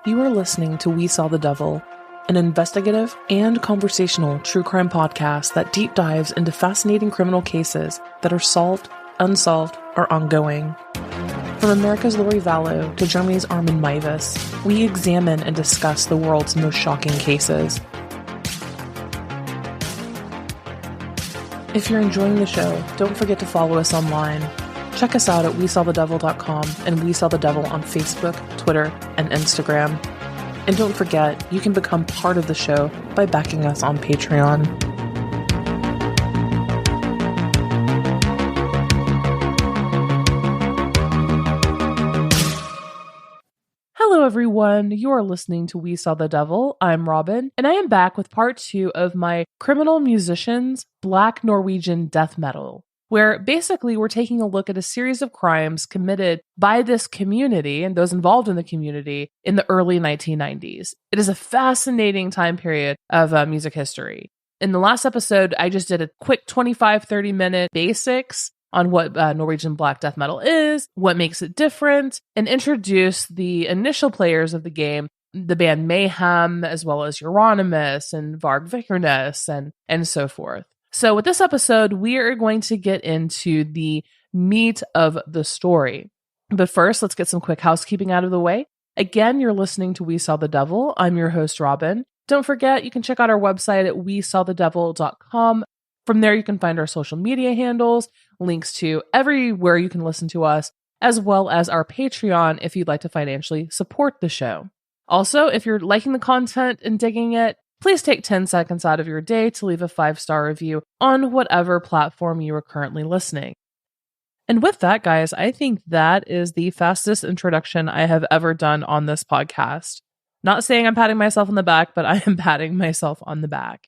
You are listening to We Saw the Devil, an investigative and conversational true crime podcast that deep dives into fascinating criminal cases that are solved, unsolved, or ongoing. From America's Lori Vallow to Germany's Armin Meiwes, we examine and discuss the world's most shocking cases. If you're enjoying the show, don't forget to follow us online. Check us out at WeSawTheDevil.com and We Saw the Devil on Facebook, Twitter, and Instagram. And don't forget, you can become part of the show by backing us on Patreon. Hello everyone, you are listening to We Saw the Devil. I'm Robin, and I am back with part 2 of my Criminal Musicians Black Norwegian Death Metal, where basically we're taking a look at a series of crimes committed by this community and those involved in the community in the early 1990s. It is a fascinating time period of music history. In the last episode, I just did a quick 25-30 minute basics on what Norwegian Black Death Metal is, what makes it different, and introduced the initial players of the game, the band Mayhem, as well as Euronymous and Varg Vikerness and so forth. So with this episode, we are going to get into the meat of the story. But first, let's get some quick housekeeping out of the way. Again, you're listening to We Saw the Devil. I'm your host, Robin. Don't forget, you can check out our website at WeSawTheDevil.com. From there, you can find our social media handles, links to everywhere you can listen to us, as well as our Patreon if you'd like to financially support the show. Also, if you're liking the content and digging it, please take 10 seconds out of your day to leave a 5-star review on whatever platform you are currently listening. And with that, guys, I think that is the fastest introduction I have ever done on this podcast. Not saying I'm patting myself on the back, but I am patting myself on the back.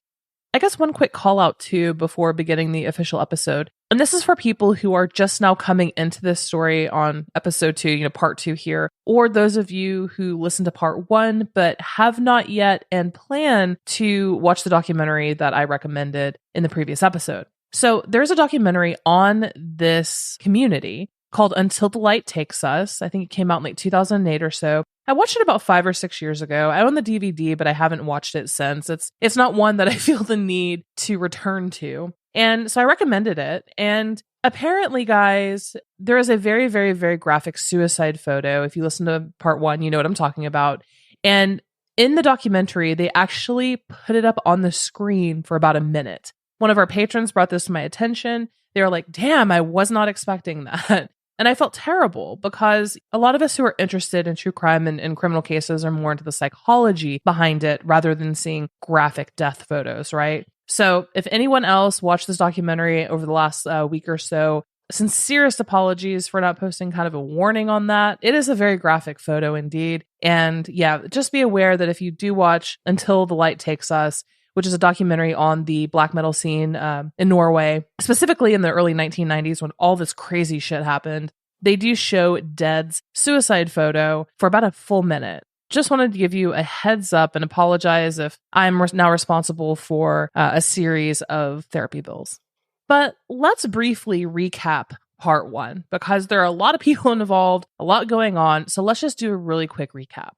I guess one quick call out too before beginning the official episode. And this is for people who are just now coming into this story on episode 2, part 2 here, or those of you who listened to part 1 but have not yet and plan to watch the documentary that I recommended in the previous episode. So there's a documentary on this community called Until the Light Takes Us. I think it came out in like 2008 or so. I watched it about 5 or 6 years ago. I own the DVD, but I haven't watched it since. It's not one that I feel the need to return to. And so I recommended it. And apparently, guys, there is a very, very, very graphic suicide photo. If you listen to part 1, you know what I'm talking about. And in the documentary, they actually put it up on the screen for about a minute. One of our patrons brought this to my attention. They were like, damn, I was not expecting that. And I felt terrible because a lot of us who are interested in true crime and criminal cases are more into the psychology behind it rather than seeing graphic death photos, right? So if anyone else watched this documentary over the last week or so, sincerest apologies for not posting kind of a warning on that. It is a very graphic photo indeed. And yeah, just be aware that if you do watch Until the Light Takes Us, which is a documentary on the black metal scene in Norway, specifically in the early 1990s when all this crazy shit happened. They do show Dead's suicide photo for about a full minute. Just wanted to give you a heads up and apologize if I'm now responsible for a series of therapy bills. But let's briefly recap part 1 because there are a lot of people involved, a lot going on. So let's just do a really quick recap.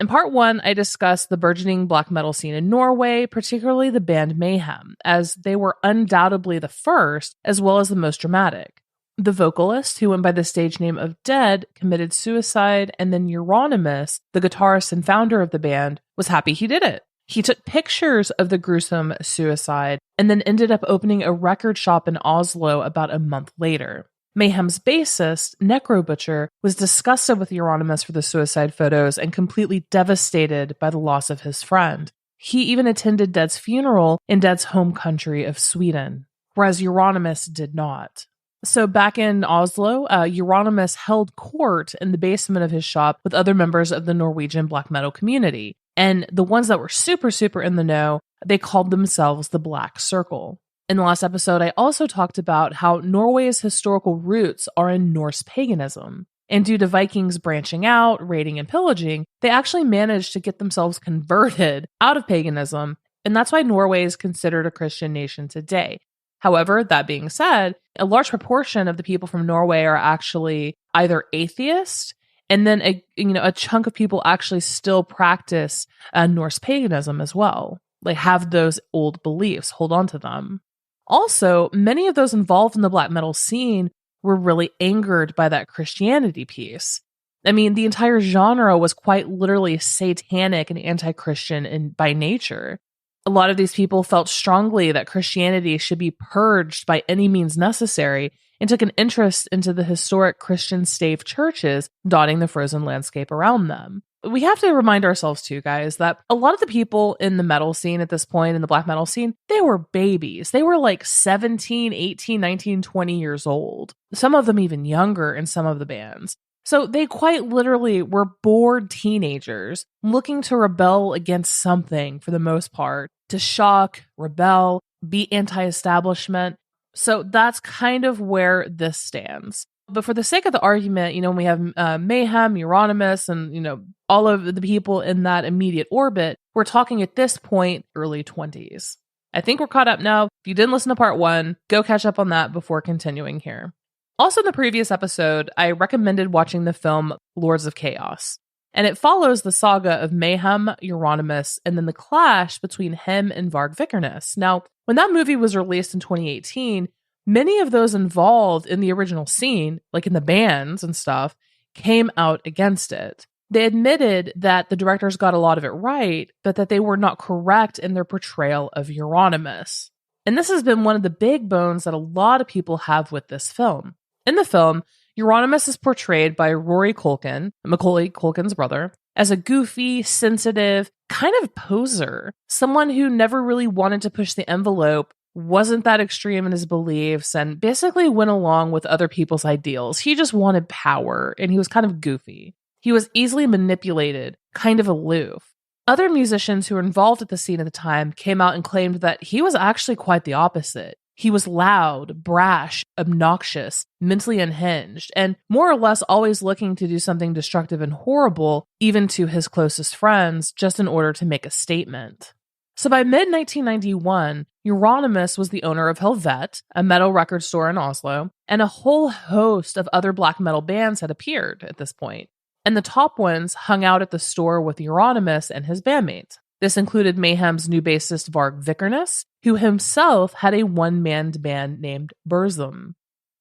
In part 1, I discussed the burgeoning black metal scene in Norway, particularly the band Mayhem, as they were undoubtedly the first, as well as the most dramatic. The vocalist, who went by the stage name of Dead, committed suicide, and then Euronymous, the guitarist and founder of the band, was happy he did it. He took pictures of the gruesome suicide, and then ended up opening a record shop in Oslo about a month later. Mayhem's bassist, Necrophilia, was disgusted with Euronymous for the suicide photos and completely devastated by the loss of his friend. He even attended Dead's funeral in Dead's home country of Sweden, whereas Euronymous did not. So back in Oslo, Euronymous held court in the basement of his shop with other members of the Norwegian black metal community. And the ones that were super, super in the know, they called themselves the Black Circle. In the last episode, I also talked about how Norway's historical roots are in Norse paganism. And due to Vikings branching out, raiding and pillaging, they actually managed to get themselves converted out of paganism. And that's why Norway is considered a Christian nation today. However, that being said, a large proportion of the people from Norway are actually either atheist And then a chunk of people actually still practice Norse paganism as well. Like have those old beliefs, hold on to them. Also, many of those involved in the black metal scene were really angered by that Christianity piece. I mean, the entire genre was quite literally satanic and anti-Christian by nature. A lot of these people felt strongly that Christianity should be purged by any means necessary and took an interest into the historic Christian stave churches dotting the frozen landscape around them. We have to remind ourselves too, guys, that a lot of the people in the metal scene at this point, in the black metal scene, they were babies. They were like 17, 18, 19, 20 years old. Some of them even younger in some of the bands. So they quite literally were bored teenagers looking to rebel against something for the most part, to shock, rebel, be anti-establishment. So that's kind of where this stands. But for the sake of the argument, we have Mayhem, Euronymous, and, all of the people in that immediate orbit, we're talking at this point, early 20s. I think we're caught up now. If you didn't listen to part 1, go catch up on that before continuing here. Also in the previous episode, I recommended watching the film Lords of Chaos. And it follows the saga of Mayhem, Euronymous, and then the clash between him and Varg Vikerness. Now, when that movie was released in 2018, many of those involved in the original scene, like in the bands and stuff, came out against it. They admitted that the directors got a lot of it right, but that they were not correct in their portrayal of Euronymous. And this has been one of the big bones that a lot of people have with this film. In the film, Euronymous is portrayed by Rory Culkin, Macaulay Culkin's brother, as a goofy, sensitive, kind of poser, someone who never really wanted to push the envelope, wasn't that extreme in his beliefs, and basically went along with other people's ideals. He just wanted power, and he was kind of goofy. He was easily manipulated, kind of aloof. Other musicians who were involved at the scene at the time came out and claimed that he was actually quite the opposite. He was loud, brash, obnoxious, mentally unhinged, and more or less always looking to do something destructive and horrible, even to his closest friends, just in order to make a statement. So by mid-1991, Euronymous was the owner of Helvet, a metal record store in Oslo, and a whole host of other black metal bands had appeared at this point. And the top ones hung out at the store with Euronymous and his bandmates. This included Mayhem's new bassist Varg Vikerness, who himself had a one-man band named Burzum.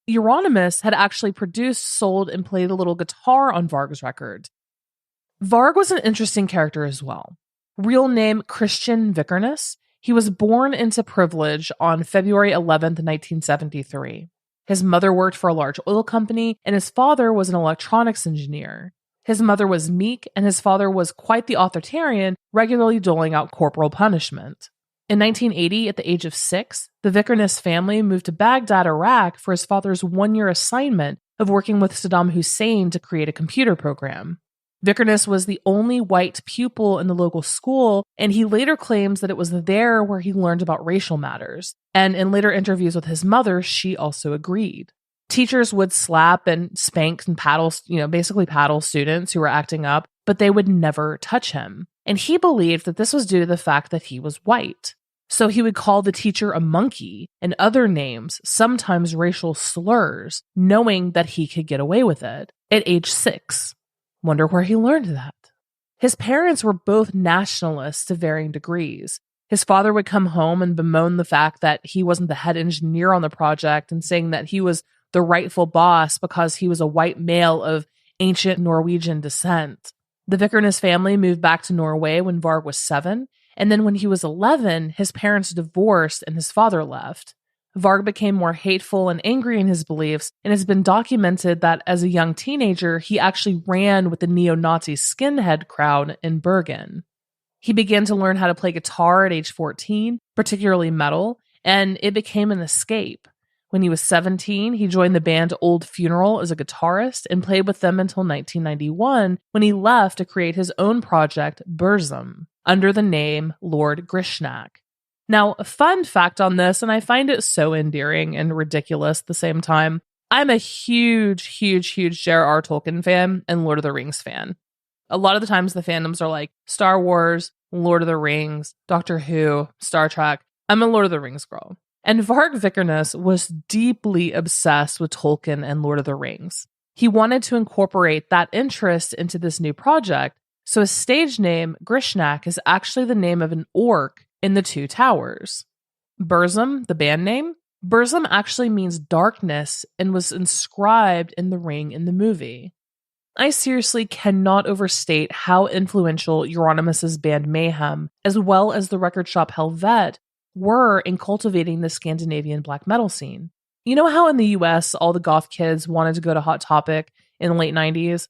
Euronymous had actually produced, sold, and played a little guitar on Varg's record. Varg was an interesting character as well. Real name Christian Vikerness, he was born into privilege on February 11th, 1973. His mother worked for a large oil company, and his father was an electronics engineer. His mother was meek, and his father was quite the authoritarian, regularly doling out corporal punishment. In 1980, at the age of 6, the Vikerness family moved to Baghdad, Iraq for his father's one-year assignment of working with Saddam Hussein to create a computer program. Vikerness was the only white pupil in the local school, and he later claims that it was there where he learned about racial matters. And in later interviews with his mother, she also agreed. Teachers would slap and spank and paddle, basically paddle students who were acting up, but they would never touch him. And he believed that this was due to the fact that he was white. So he would call the teacher a monkey and other names, sometimes racial slurs, knowing that he could get away with it at age 6. Wonder where he learned that. His parents were both nationalists to varying degrees. His father would come home and bemoan the fact that he wasn't the head engineer on the project and saying that he was the rightful boss because he was a white male of ancient Norwegian descent. The Vikerness family moved back to Norway when Varg was 7, and then when he was 11, his parents divorced and his father left. Varg became more hateful and angry in his beliefs, and it's been documented that as a young teenager, he actually ran with the neo-Nazi skinhead crowd in Bergen. He began to learn how to play guitar at age 14, particularly metal, and it became an escape. When he was 17, he joined the band Old Funeral as a guitarist and played with them until 1991, when he left to create his own project, Burzum, under the name Lord Gryshnak. Now, a fun fact on this, and I find it so endearing and ridiculous at the same time, I'm a huge J.R.R. Tolkien fan and Lord of the Rings fan. A lot of the times the fandoms are like Star Wars, Lord of the Rings, Doctor Who, Star Trek. I'm a Lord of the Rings girl. And Varg Vikerness was deeply obsessed with Tolkien and Lord of the Rings. He wanted to incorporate that interest into this new project, so his stage name, Gryshnak, is actually the name of an orc in the Two Towers. Burzum, the band name, Burzum actually means darkness and was inscribed in the ring in the movie. I seriously cannot overstate how influential Euronymous' band Mayhem, as well as the record shop Helvet, were in cultivating the Scandinavian black metal scene. You know how in the US, all the goth kids wanted to go to Hot Topic in the late 90s?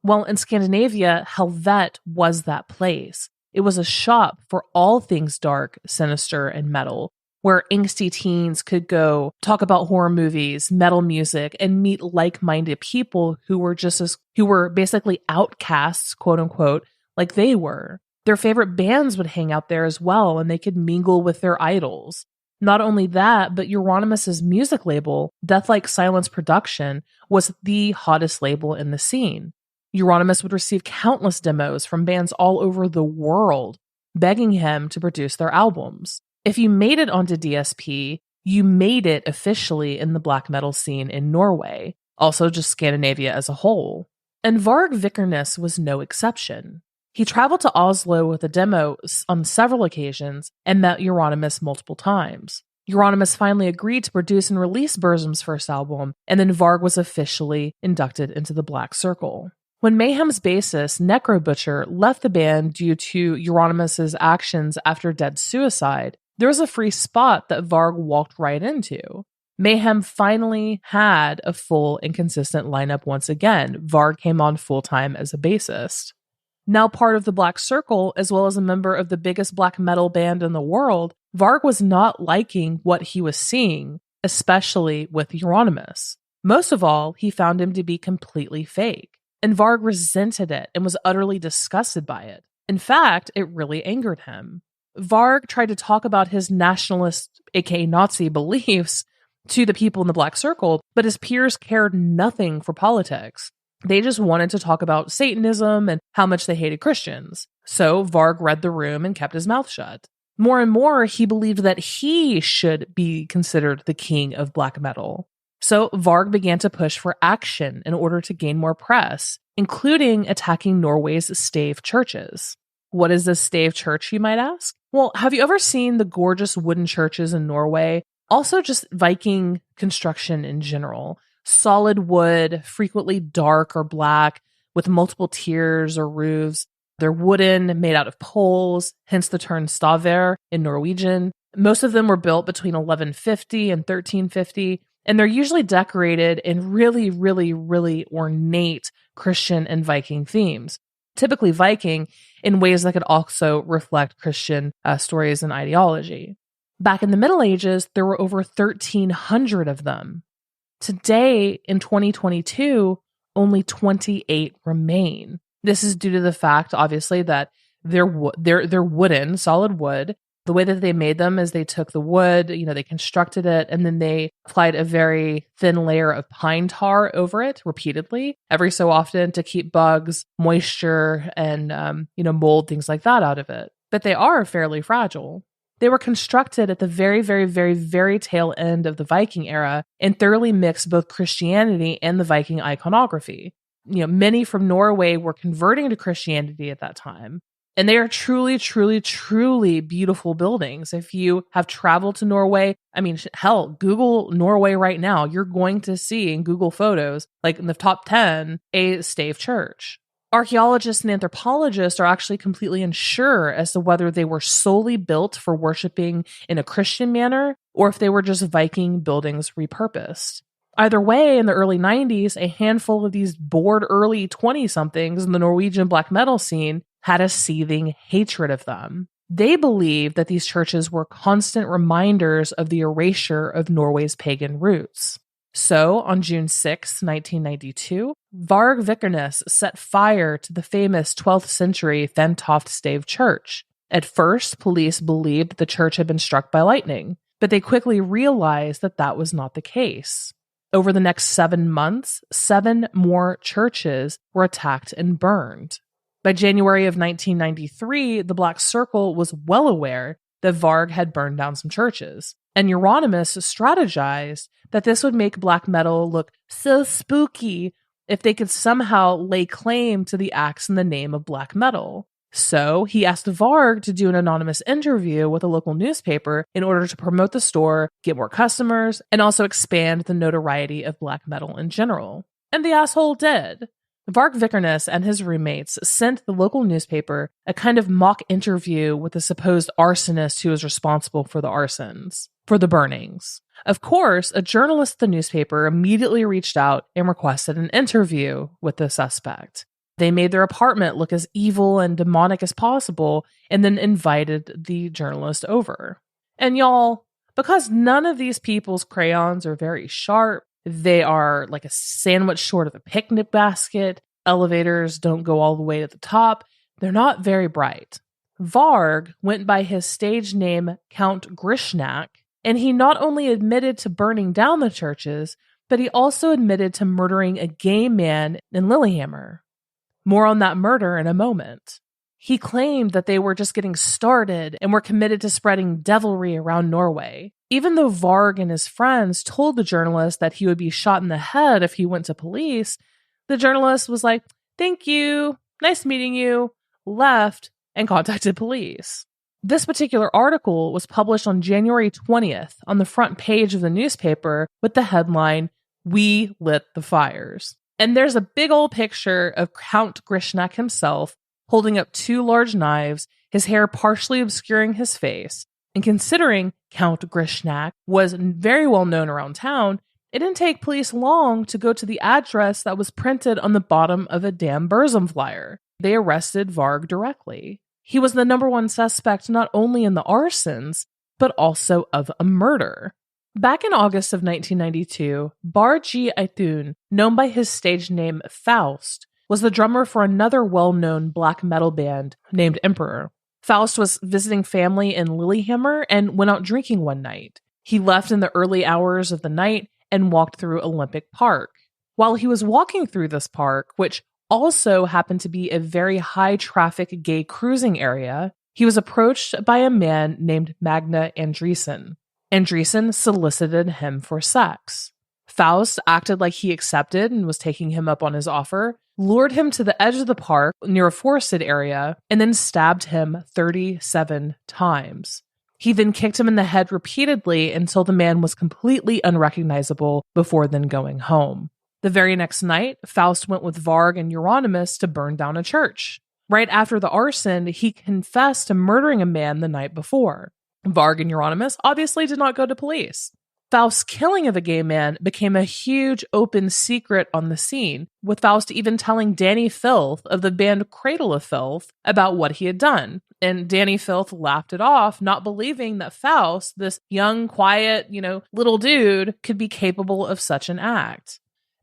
Well, in Scandinavia, Helvet was that place. It was a shop for all things dark, sinister, and metal, where angsty teens could go talk about horror movies, metal music, and meet like-minded people who were basically outcasts, quote unquote, like they were. Their favorite bands would hang out there as well, and they could mingle with their idols. Not only that, but Euronymous' music label, Death Like Silence Production, was the hottest label in the scene. Euronymous would receive countless demos from bands all over the world, begging him to produce their albums. If you made it onto DSP, you made it officially in the black metal scene in Norway, also just Scandinavia as a whole. And Varg Vikerness was no exception. He traveled to Oslo with a demo on several occasions and met Euronymous multiple times. Euronymous finally agreed to produce and release Burzum's first album, and then Varg was officially inducted into the Black Circle. When Mayhem's bassist, Necrobutcher, left the band due to Euronymous' actions after Dead's suicide, there was a free spot that Varg walked right into. Mayhem finally had a full and consistent lineup once again. Varg came on full-time as a bassist. Now part of the Black Circle, as well as a member of the biggest black metal band in the world, Varg was not liking what he was seeing, especially with Euronymous. Most of all, he found him to be completely fake, and Varg resented it and was utterly disgusted by it. In fact, it really angered him. Varg tried to talk about his nationalist, aka Nazi, beliefs to the people in the Black Circle, but his peers cared nothing for politics. They just wanted to talk about Satanism and how much they hated Christians. So Varg read the room and kept his mouth shut. More and more, he believed that he should be considered the king of black metal. So Varg began to push for action in order to gain more press, including attacking Norway's stave churches. What is a stave church, you might ask? Well, have you ever seen the gorgeous wooden churches in Norway? Also just Viking construction in general. Solid wood, frequently dark or black, with multiple tiers or roofs. They're wooden, made out of poles, hence the term staver in Norwegian. Most of them were built between 1150 and 1350, and they're usually decorated in really, really, really ornate Christian and Viking themes. Typically Viking in ways that could also reflect Christian stories and ideology. Back in the Middle Ages, there were over 1,300 of them. Today, in 2022, only 28 remain. This is due to the fact, obviously, that they're wooden, solid wood. The way that they made them is they took the wood, they constructed it, and then they applied a very thin layer of pine tar over it repeatedly, every so often, to keep bugs, moisture, and mold, things like that out of it. But they are fairly fragile. They were constructed at the very, very, very, very tail end of the Viking era and thoroughly mixed both Christianity and the Viking iconography. Many from Norway were converting to Christianity at that time. And they are truly, truly, truly beautiful buildings. If you have traveled to Norway, Google Norway right now, you're going to see in Google Photos, like in the top 10, a stave church. Archaeologists and anthropologists are actually completely unsure as to whether they were solely built for worshiping in a Christian manner or if they were just Viking buildings repurposed. Either way, in the early 90s, a handful of these bored early 20-somethings in the Norwegian black metal scene had a seething hatred of them. They believed that these churches were constant reminders of the erasure of Norway's pagan roots. So, on June 6, 1992, Varg Vikerness set fire to the famous 12th century Fentoft stave church. At first, police believed the church had been struck by lightning, but they quickly realized that that was not the case. Over the next 7 months, 7 more churches were attacked and burned. By January of 1993, the Black Circle was well aware that Varg had burned down some churches, and Euronymous strategized that this would make black metal look so spooky if they could somehow lay claim to the acts in the name of black metal. So he asked Varg to do an anonymous interview with a local newspaper in order to promote the store, get more customers, and also expand the notoriety of black metal in general. And the asshole did. Varg Vikerness and his roommates sent the local newspaper a kind of mock interview with the supposed arsonist who was responsible for the burnings. Of course, a journalist at the newspaper immediately reached out and requested an interview with the suspect. They made their apartment look as evil and demonic as possible and then invited the journalist over. And y'all, because none of these people's crayons are very sharp, they are like a sandwich short of a picnic basket, elevators don't go all the way to the top, they're not very bright. Varg went by his stage name Count Gryshnak, and he not only admitted to burning down the churches, but he also admitted to murdering a gay man in Lillehammer. More on that murder in a moment. He claimed that they were just getting started and were committed to spreading devilry around Norway. Even though Varg and his friends told the journalist that he would be shot in the head if he went to police, the journalist was like, "Thank you, nice meeting you," left, and contacted police. This particular article was published on January 20th on the front page of the newspaper with the headline, "We Lit the Fires." And there's a big old picture of Count Gryshnak himself holding up 2 large knives, his hair partially obscuring his face. And considering Count Gryshnak was very well known around town, it didn't take police long to go to the address that was printed on the bottom of a damn Burzum flyer. They arrested Varg directly. He was the number 1 suspect not only in the arsons, but also of a murder. Back in August of 1992, Barg Aitun, known by his stage name Faust, was the drummer for another well-known black metal band named Emperor. Faust was visiting family in Lillehammer and went out drinking one night. He left in the early hours of the night and walked through Olympic Park. While he was walking through this park, which also happened to be a very high-traffic gay cruising area, he was approached by a man named Magne Andresen. Andresen solicited him for sex. Faust acted like he accepted and was taking him up on his offer, lured him to the edge of the park near a forested area, and then stabbed him 37 times. He then kicked him in the head repeatedly until the man was completely unrecognizable before then going home. The very next night, Faust went with Varg and Euronymous to burn down a church. Right after the arson, he confessed to murdering a man the night before. Varg and Euronymous obviously did not go to police. Faust's killing of a gay man became a huge open secret on the scene, with Faust even telling Danny Filth of the band Cradle of Filth about what he had done. And Danny Filth laughed it off, not believing that Faust, this young, quiet, little dude, could be capable of such an act.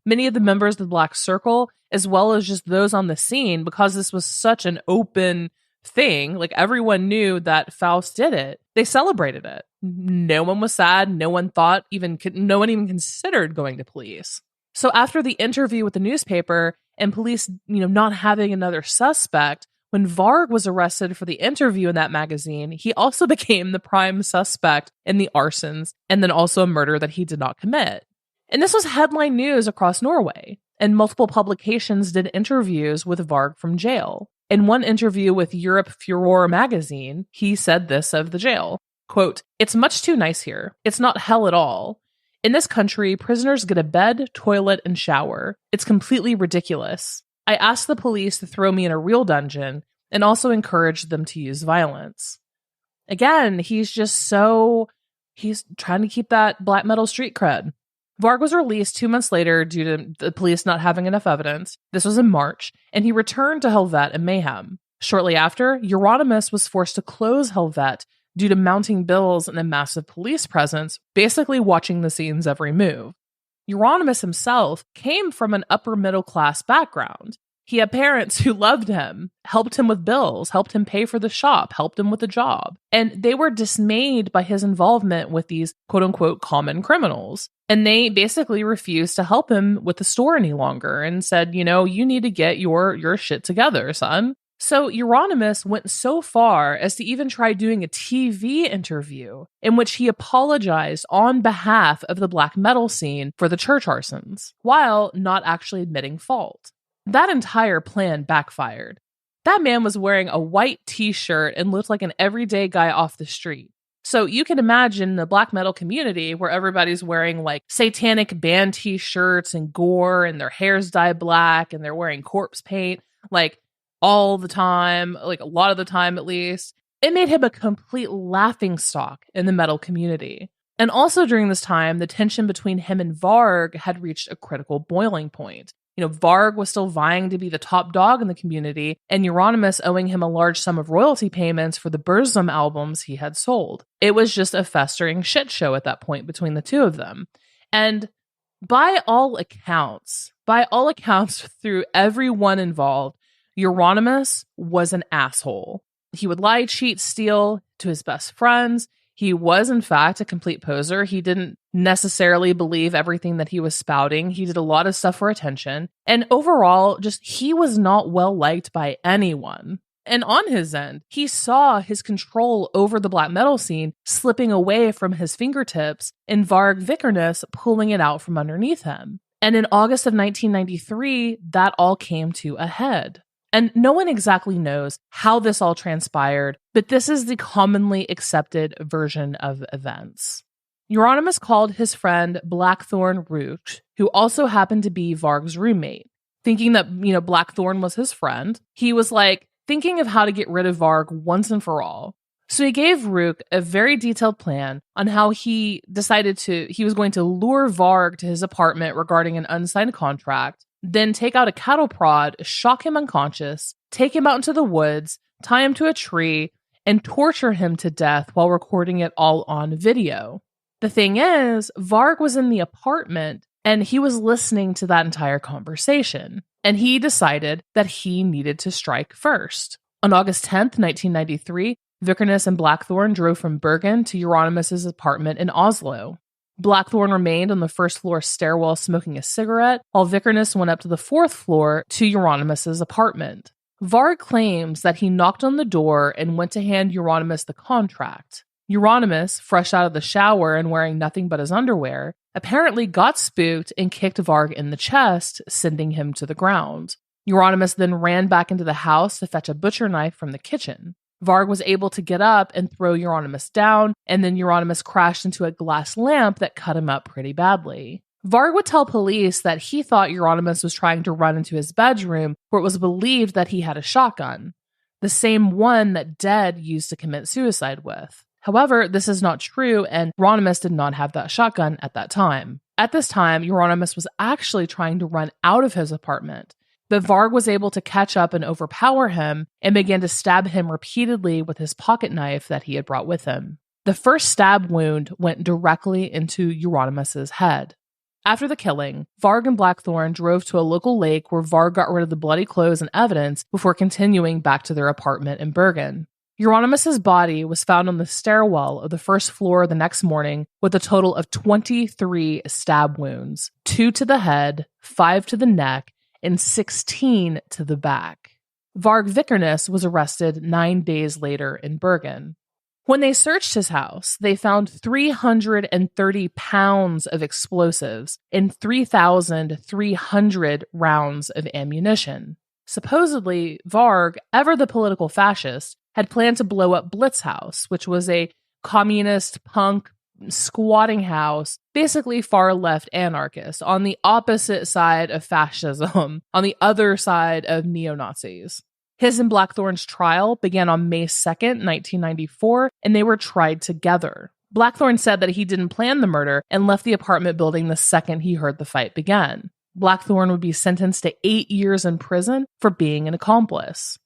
Many of the members of the Black Circle, as well as just those on the scene, because this was such an open thing, like everyone knew that Faust did it, they celebrated it. No one was sad. No one even considered going to police. So after the interview with the newspaper and police, not having another suspect, when Varg was arrested for the interview in that magazine, he also became the prime suspect in the arsons and then also a murder that he did not commit. And this was headline news across Norway, and multiple publications did interviews with Varg from jail. In one interview with Europe Furor magazine, he said this of the jail, quote, "It's much too nice here. It's not hell at all. In this country, prisoners get a bed, toilet, and shower. It's completely ridiculous. I asked the police to throw me in a real dungeon and also encouraged them to use violence." Again, he's trying to keep that black metal street cred. Varg was released 2 months later due to the police not having enough evidence. This was in March, and he returned to Helvet and Mayhem. Shortly after, Euronymous was forced to close Helvet due to mounting bills and a massive police presence, basically watching the scene's every move. Euronymous himself came from an upper middle class background. He had parents who loved him, helped him with bills, helped him pay for the shop, helped him with a job. And they were dismayed by his involvement with these quote-unquote common criminals. And they basically refused to help him with the store any longer and said, you need to get your shit together, son. So Euronymous went so far as to even try doing a TV interview in which he apologized on behalf of the black metal scene for the church arsons, while not actually admitting fault. That entire plan backfired. That man was wearing a white t-shirt and looked like an everyday guy off the street. So you can imagine the black metal community where everybody's wearing like satanic band t-shirts and gore and their hair's dyed black and they're wearing corpse paint, like all the time, like a lot of the time at least. It made him a complete laughingstock in the metal community. And also during this time, the tension between him and Varg had reached a critical boiling point. Varg was still vying to be the top dog in the community, and Euronymous owing him a large sum of royalty payments for the Burzum albums he had sold. It was just a festering shit show at that point between the two of them. And by all accounts, through everyone involved, Euronymous was an asshole. He would lie, cheat, steal to his best friends. He was, in fact, a complete poser. He didn't necessarily believe everything that he was spouting. He did a lot of stuff for attention. And overall, he was not well liked by anyone. And on his end, he saw his control over the black metal scene slipping away from his fingertips and Varg Vikerness pulling it out from underneath him. And in August of 1993, that all came to a head. And no one exactly knows how this all transpired, but this is the commonly accepted version of events. Euronymous called his friend Blackthorn Root, who also happened to be Varg's roommate. Thinking that, Blackthorn was his friend, he was thinking of how to get rid of Varg once and for all. So he gave Rook a very detailed plan on how he was going to lure Varg to his apartment regarding an unsigned contract, then take out a cattle prod, shock him unconscious, take him out into the woods, tie him to a tree, and torture him to death while recording it all on video. The thing is, Varg was in the apartment and he was listening to that entire conversation, and he decided that he needed to strike first. On August 10th, 1993, Vikerness and Blackthorn drove from Bergen to Euronymous' apartment in Oslo. Blackthorn remained on the first floor stairwell smoking a cigarette, while Vikerness went up to the fourth floor to Euronymous' apartment. Varg claims that he knocked on the door and went to hand Euronymous the contract. Euronymous, fresh out of the shower and wearing nothing but his underwear, apparently got spooked and kicked Varg in the chest, sending him to the ground. Euronymous then ran back into the house to fetch a butcher knife from the kitchen. Varg was able to get up and throw Euronymous down, and then Euronymous crashed into a glass lamp that cut him up pretty badly. Varg would tell police that he thought Euronymous was trying to run into his bedroom, where it was believed that he had a shotgun, the same one that Dead used to commit suicide with. However, this is not true, and Euronymous did not have that shotgun at that time. At this time, Euronymous was actually trying to run out of his apartment, but Varg was able to catch up and overpower him and began to stab him repeatedly with his pocket knife that he had brought with him. The first stab wound went directly into Euronymous' head. After the killing, Varg and Blackthorn drove to a local lake where Varg got rid of the bloody clothes and evidence before continuing back to their apartment in Bergen. Euronymous' body was found on the stairwell of the first floor the next morning with a total of 23 stab wounds, 2 to the head, 5 to the neck, and 16 to the back. Varg Vikerness was arrested 9 days later in Bergen. When they searched his house, they found 330 pounds of explosives and 3,300 rounds of ammunition. Supposedly, Varg, ever the political fascist, had planned to blow up Blitz House, which was a communist punk squatting house, basically far-left anarchist, on the opposite side of fascism, on the other side of neo-Nazis. His and Blackthorn's trial began on May 2nd, 1994, and they were tried together. Blackthorn said that he didn't plan the murder and left the apartment building the second he heard the fight begin. Blackthorn would be sentenced to 8 years in prison for being an accomplice.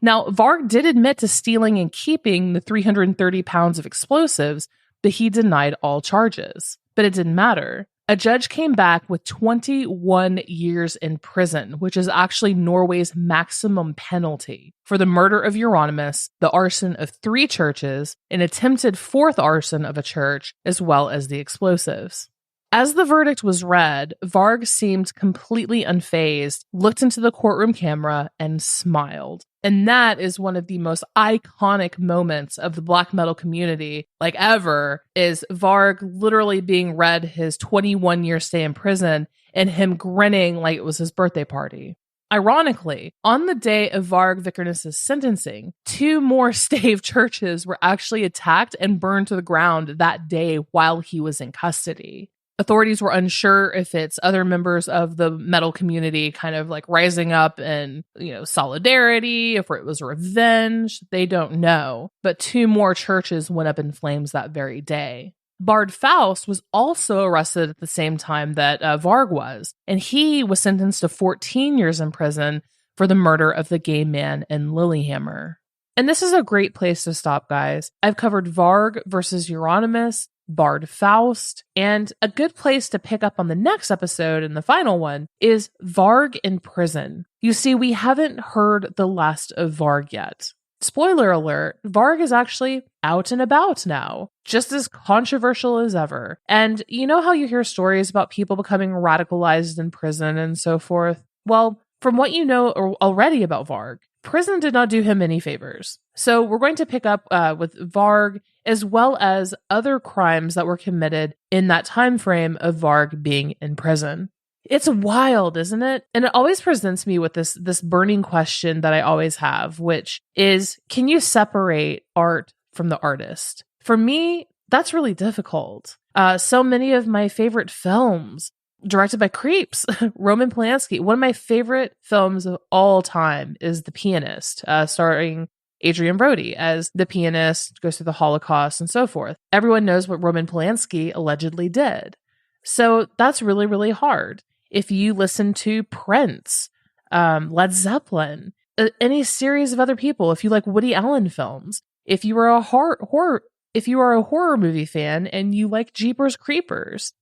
Now, Varg did admit to stealing and keeping the 330 pounds of explosives, but he denied all charges. But it didn't matter. A judge came back with 21 years in prison, which is actually Norway's maximum penalty for the murder of Euronymous, the arson of 3 churches, an attempted 4th arson of a church, as well as the explosives. As the verdict was read, Varg seemed completely unfazed, looked into the courtroom camera, and smiled. And that is one of the most iconic moments of the black metal community, like ever, is Varg literally being read his 21-year stay in prison and him grinning like it was his birthday party. Ironically, on the day of Varg Vikerness' sentencing, 2 more stave churches were actually attacked and burned to the ground that day while he was in custody. Authorities were unsure if it's other members of the metal community kind of like rising up in, solidarity, if it was revenge. They don't know. But 2 more churches went up in flames that very day. Bard Faust was also arrested at the same time that Varg was, and he was sentenced to 14 years in prison for the murder of the gay man in Lillehammer. And this is a great place to stop, guys. I've covered Varg versus Euronymous, Bard Faust, and a good place to pick up on the next episode and the final one is Varg in prison. You see, we haven't heard the last of Varg yet. Spoiler alert, Varg is actually out and about now, just as controversial as ever. And you know how you hear stories about people becoming radicalized in prison and so forth? Well, from what you know already about Varg, prison did not do him any favors. So we're going to pick up with Varg as well as other crimes that were committed in that time frame of Varg being in prison. It's wild, isn't it? And it always presents me with this burning question that I always have, which is, can you separate art from the artist? For me, that's really difficult. So many of my favorite films, directed by creeps, Roman Polanski, one of my favorite films of all time is The Pianist, starring Adrian Brody as the pianist, goes through the Holocaust and so forth. Everyone knows what Roman Polanski allegedly did. So that's really, really hard. If you listen to Prince, Led Zeppelin, any series of other people, if you like Woody Allen films, if you are a horror movie fan and you like Jeepers Creepers,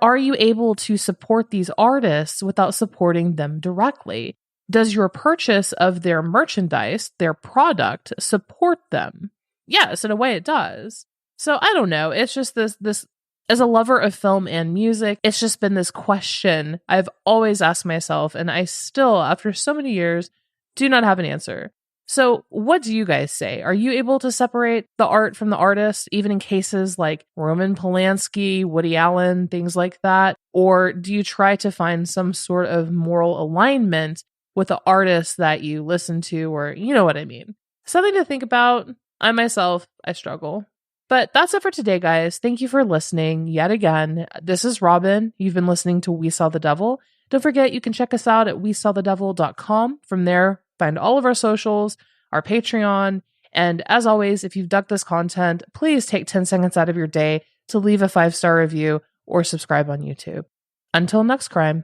are you able to support these artists without supporting them directly? Does your purchase of their merchandise, their product, support them? Yes, in a way it does. So I don't know. It's just this as a lover of film and music, it's just been this question I've always asked myself, and I still, after so many years, do not have an answer. So what do you guys say? Are you able to separate the art from the artist, even in cases like Roman Polanski, Woody Allen, things like that? Or do you try to find some sort of moral alignment with the artist that you listen to, or you know what I mean? Something to think about. I struggle. But that's it for today, guys. Thank you for listening yet again. This is Robin. You've been listening to We Saw the Devil. Don't forget, you can check us out at wesawthedevil.com. From there, find all of our socials, our Patreon. And as always, if you've dug this content, please take 10 seconds out of your day to leave a 5-star review or subscribe on YouTube. Until next crime.